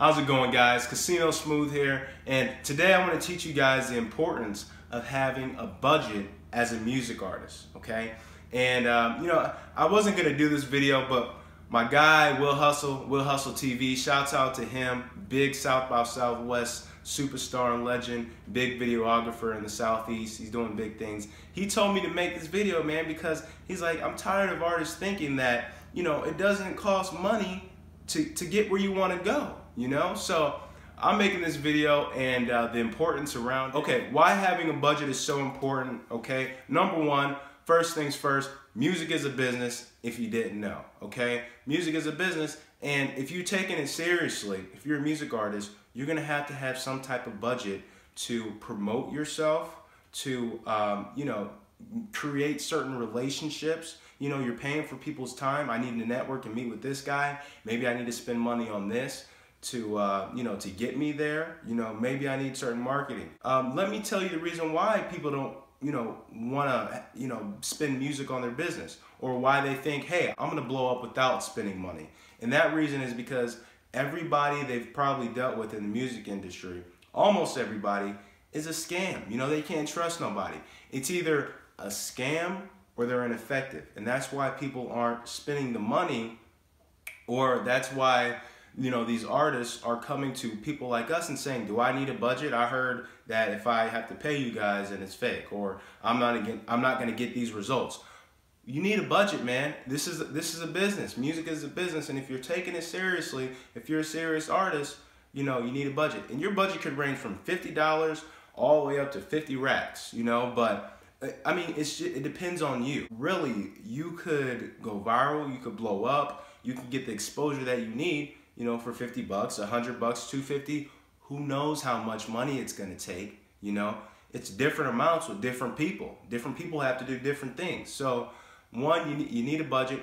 How's it going, guys? Casino Smooth here, and today I want to teach you guys the importance of having a budget as a music artist, okay? And I wasn't gonna do this video, but my guy Will Hustle TV, shouts out to him, big South by Southwest superstar and legend, big videographer in the Southeast. He's doing big things. He told me to make this video, man, because he's like, I'm tired of artists thinking that, it doesn't cost money to get where you want to go, So I'm making this video and the importance around, okay, why having a budget is so important, okay? Number one, first things first, music is a business, if you didn't know, okay? Music is a business, and if you're taking it seriously, if you're a music artist, you're gonna have to have some type of budget to promote yourself, to, create certain relationships. You're paying for people's time. I need to network and meet with this guy. Maybe I need to spend money on this to, to get me there. Maybe I need certain marketing. Let me tell you the reason why people don't, want to, spend music on their business, or why they think, hey, I'm going to blow up without spending money. And that reason is because everybody they've probably dealt with in the music industry, almost everybody, is a scam. They can't trust nobody. It's either a scam or they're ineffective. And that's why people aren't spending the money, or that's why these artists are coming to people like us and saying, do I need a budget? I heard that if I have to pay you guys and it's fake, or I'm not going to get these results. You need a budget, man. This is a business. Music is a business, and if you're taking it seriously, if you're a serious artist, you need a budget. And your budget could range from $50 all the way up to 50 racks, but I mean, it depends on you. Really, you could go viral, you could blow up, you could get the exposure that you need, for 50 bucks, 100 bucks, 250. Who knows how much money it's gonna take, It's different amounts with different people. Different people have to do different things. So one, you need a budget.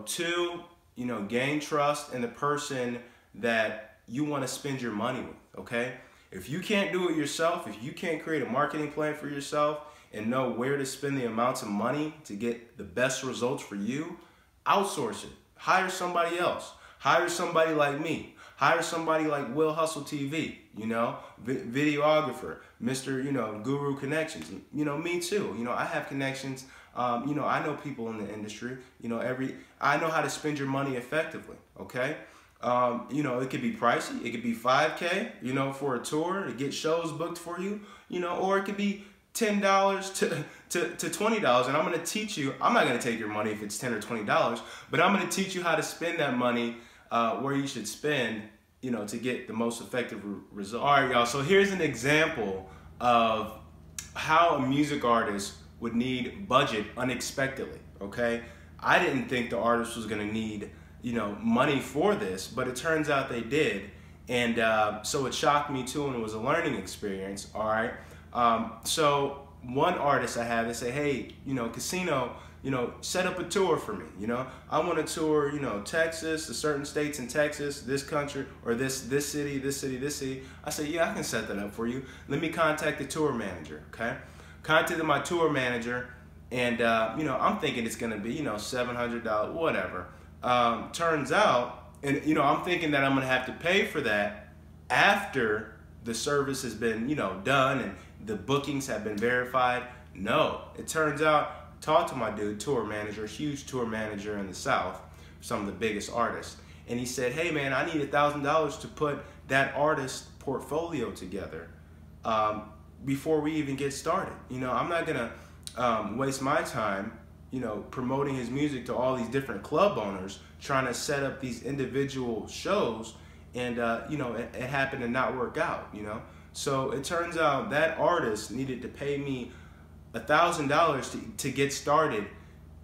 Two, gain trust in the person that you wanna spend your money with, okay? If you can't do it yourself, if you can't create a marketing plan for yourself and know where to spend the amounts of money to get the best results for you, outsource it. Hire somebody else. Hire somebody like me. Hire somebody like Will Hustle TV, videographer, Mr. Guru Connections. Me too. I have connections. I know people in the industry. I know how to spend your money effectively, okay? It could be pricey. It could be $5K, for a tour to get shows booked for you, or it could be $10 to $20. And I'm going to teach you, I'm not going to take your money if it's $10 or $20, but I'm going to teach you how to spend that money where you should spend, to get the most effective result. All right, y'all. So here's an example of how a music artist would need budget unexpectedly, okay? I didn't think the artist was going to need money for this, but it turns out they did. And so it shocked me too, and it was a learning experience, all right? So one artist I have, they say, hey, Casino, set up a tour for me, I want to tour, Texas, the certain states in Texas, this country, or this city, this city, this city. I said, yeah, I can set that up for you. Let me contact the tour manager, okay? Contacted my tour manager, and, I'm thinking it's going to be, $700, whatever. Turns out, and I'm thinking that I'm gonna have to pay for that after the service has been done and the bookings have been verified. No, it turns out, talk to my dude, tour manager, huge tour manager in the South, some of the biggest artists, and he said, hey man, I need $1,000 to put that artist portfolio together before we even get started. I'm not gonna waste my time promoting his music to all these different club owners, trying to set up these individual shows, and it happened to not work out, So it turns out that artist needed to pay me $1,000 to get started,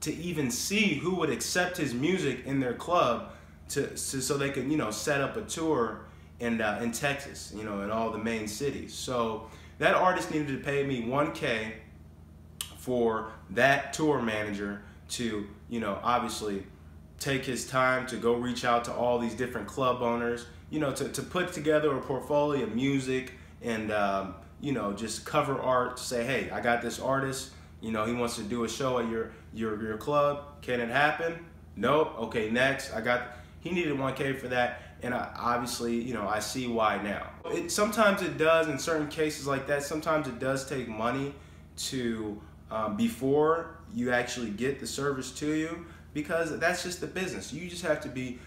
to even see who would accept his music in their club, so they could set up a tour in Texas, in all the main cities. So that artist needed to pay me $1K for that tour manager to, obviously take his time to go reach out to all these different club owners, to put together a portfolio of music and, just cover art to say, hey, I got this artist, he wants to do a show at your club. Can it happen? Nope. Okay, next. He needed 1K for that, and obviously, you know, I see why now. Sometimes it does, in certain cases like that, sometimes it does take money to, before you actually get the service to you, because that's just the business. You just have to be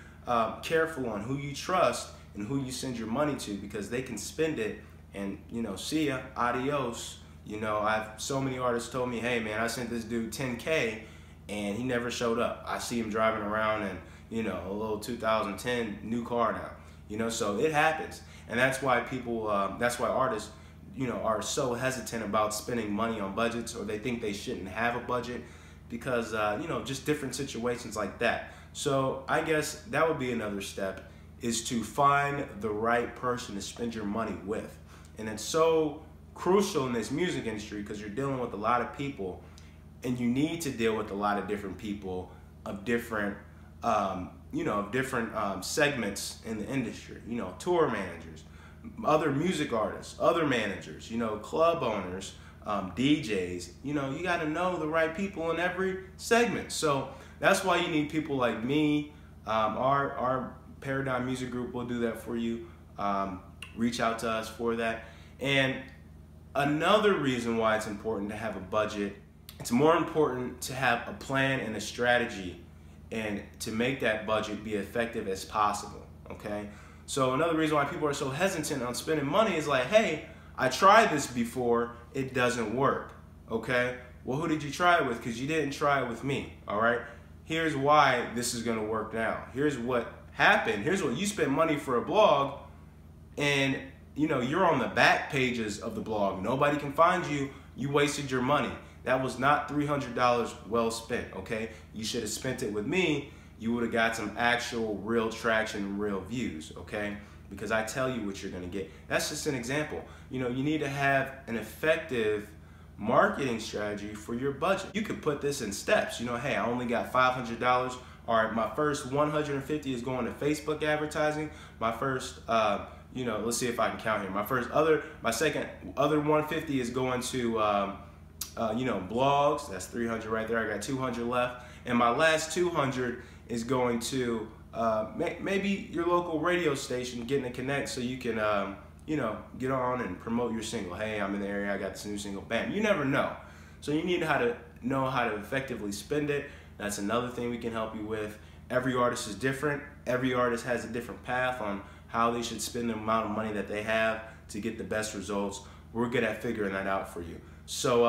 careful on who you trust and who you send your money to, because they can spend it and, you know, see ya, adios. You know, so many artists told me, hey man, I sent this dude 10K and he never showed up. I see him driving around in, you know, a little 2010 new car now. You know, so it happens. And that's why people, that's why artists, you know, are so hesitant about spending money on budgets, or they think they shouldn't have a budget because, you know, just different situations like that. So I guess that would be another step, is to find the right person to spend your money with. And it's so crucial in this music industry because you're dealing with a lot of people, and you need to deal with a lot of different people of different, you know, of different segments in the industry. You know, tour managers, other music artists, other managers, you know, club owners, DJs. You know, you got to know the right people in every segment. So that's why you need people like me. Our Paradigm Music Group will do that for you. Reach out to us for that. And another reason why it's important to have a budget, it's more important to have a plan and a strategy, and to make that budget be effective as possible, okay? So another reason why people are so hesitant on spending money is like, hey, I tried this before, it doesn't work, okay? Well, who did you try it with? Because you didn't try it with me, all right? Here's why this is gonna work now. Here's what happened. Here's what you spent money for a blog, and you know, you're on the back pages of the blog. Nobody can find you. You wasted your money. That was not $300 well spent, okay? You should have spent it with me. You would have got some actual real traction and real views, okay? Because I tell you what you're gonna get. That's just an example. You know, you need to have an effective marketing strategy for your budget. You could put this in steps. You know, hey, I only got $500. All right, my first 150 is going to Facebook advertising. My first, you know, let's see if I can count here. My second other 150 is going to, you know, blogs. That's 300 right there. I got 200 left. And my last 200 is going to maybe your local radio station, getting a connect so you can, you know, get on and promote your single. Hey, I'm in the area. I got this new single. Bam. You never know. So you need to know how to effectively spend it. That's another thing we can help you with. Every artist is different. Every artist has a different path on how they should spend the amount of money that they have to get the best results. We're good at figuring that out for you. So,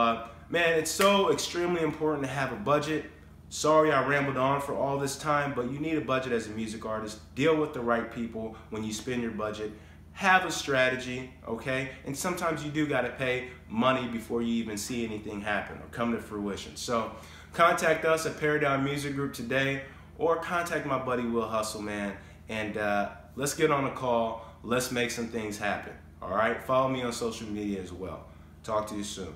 man, it's so extremely important to have a budget. Sorry I rambled on for all this time, but you need a budget as a music artist. Deal with the right people when you spend your budget. Have a strategy, okay? And sometimes you do gotta pay money before you even see anything happen or come to fruition. So contact us at Paradigm Music Group today, or contact my buddy Will Hustle, man, and let's get on a call. Let's make some things happen, all right? Follow me on social media as well. Talk to you soon.